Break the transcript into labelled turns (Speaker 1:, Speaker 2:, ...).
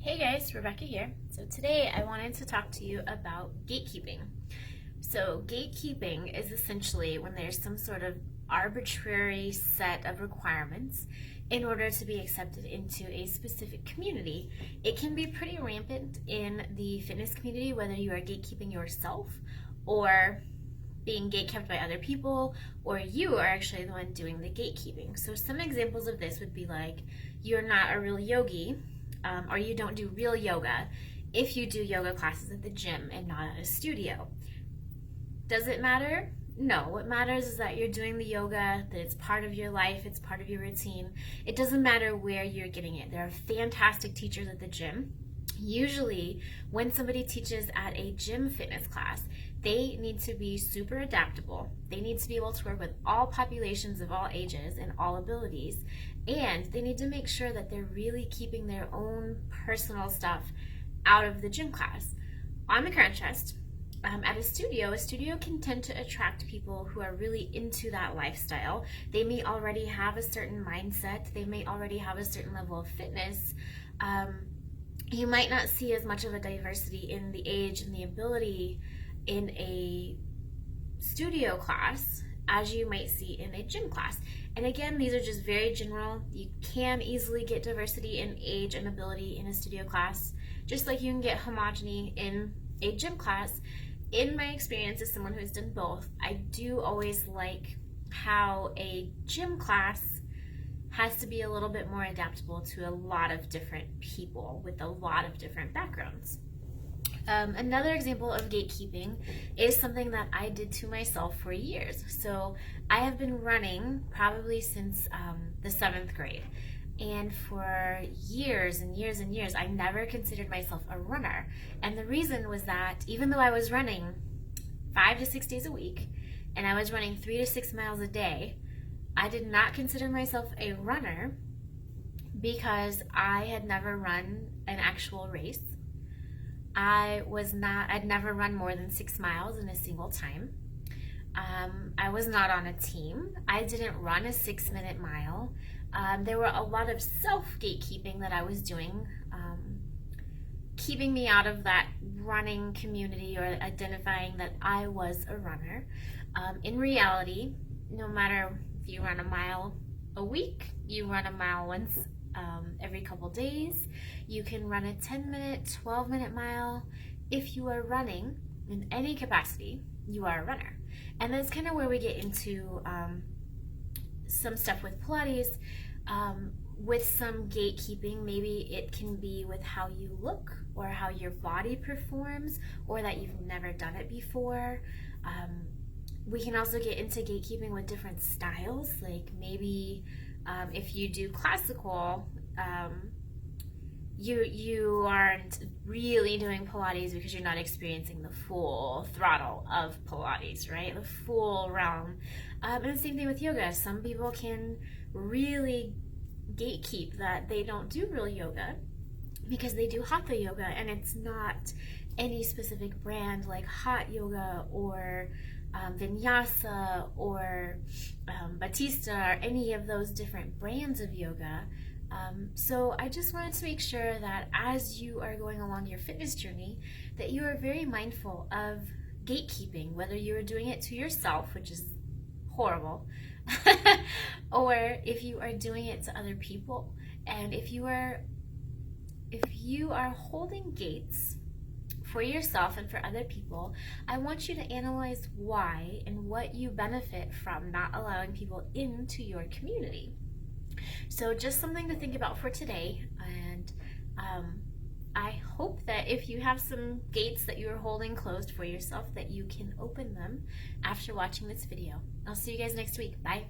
Speaker 1: Hey guys, Rebecca here. So today I wanted to talk to you about gatekeeping. So gatekeeping is essentially when there's some sort of arbitrary set of requirements in order to be accepted into a specific community. It can be pretty rampant in the fitness community, whether you are gatekeeping yourself or being gatekept by other people, or you are actually the one doing the gatekeeping. So some examples of this would be like, you're not a real yogi, or you don't do real yoga if you do yoga classes at the gym and not at a studio. Does it matter? No. What matters is that you're doing the yoga, that it's part of your life, it's part of your routine. It doesn't matter where you're getting it. There are fantastic teachers at the gym. Usually, when somebody teaches at a gym fitness class, they need to be super adaptable. They need to be able to work with all populations of all ages and all abilities. And they need to make sure that they're really keeping their own personal stuff out of the gym class. On the contrast, at a studio can tend to attract people who are really into that lifestyle. They may already have a certain mindset. They may already have a certain level of fitness. You might not see as much of a diversity in the age and the ability in a studio class as you might see in a gym class. And again, these are just very general. You can easily get diversity in age and ability in a studio class, just like you can get homogeny in a gym class. In my experience as someone who's done both, I do always like how a gym class has to be a little bit more adaptable to a lot of different people with a lot of different backgrounds. Another example of gatekeeping is something that I did to myself for years. So I have been running probably since the 7th grade. And for years and years and years, I never considered myself a runner. And the reason was that even though I was running 5 to 6 days a week, and I was running 3 to 6 miles a day, I did not consider myself a runner because I had never run an actual race. I'd never run more than 6 miles in a single time. I was not on a team. I didn't run a 6-minute mile. There were a lot of self-gatekeeping that I was doing, keeping me out of that running community or identifying that I was a runner. In reality, no matter if you run a mile a week, you run a mile once every couple days, you can run a 10-minute, 12-minute mile. If you are running in any capacity, you are a runner. And that's kind of where we get into some stuff with Pilates. With some gatekeeping, maybe it can be with how you look or how your body performs or that you've never done it before. We can also get into gatekeeping with different styles, like maybe if you do classical, you aren't really doing Pilates because you're not experiencing the full throttle of Pilates, right? The full realm. And the same thing with yoga. Some people can really gatekeep that they don't do real yoga because they do hatha yoga, and it's not any specific brand like hot yoga or vinyasa or batista or any of those different brands of yoga. So I just wanted to make sure that as you are going along your fitness journey, that you are very mindful of gatekeeping, whether you are doing it to yourself, which is horrible, or if you are doing it to other people. And if you are holding gates for yourself and for other people, I want you to analyze why and what you benefit from not allowing people into your community. So just something to think about for today. And I hope that if you have some gates that you are holding closed for yourself, that you can open them after watching this video. I'll see you guys next week. Bye.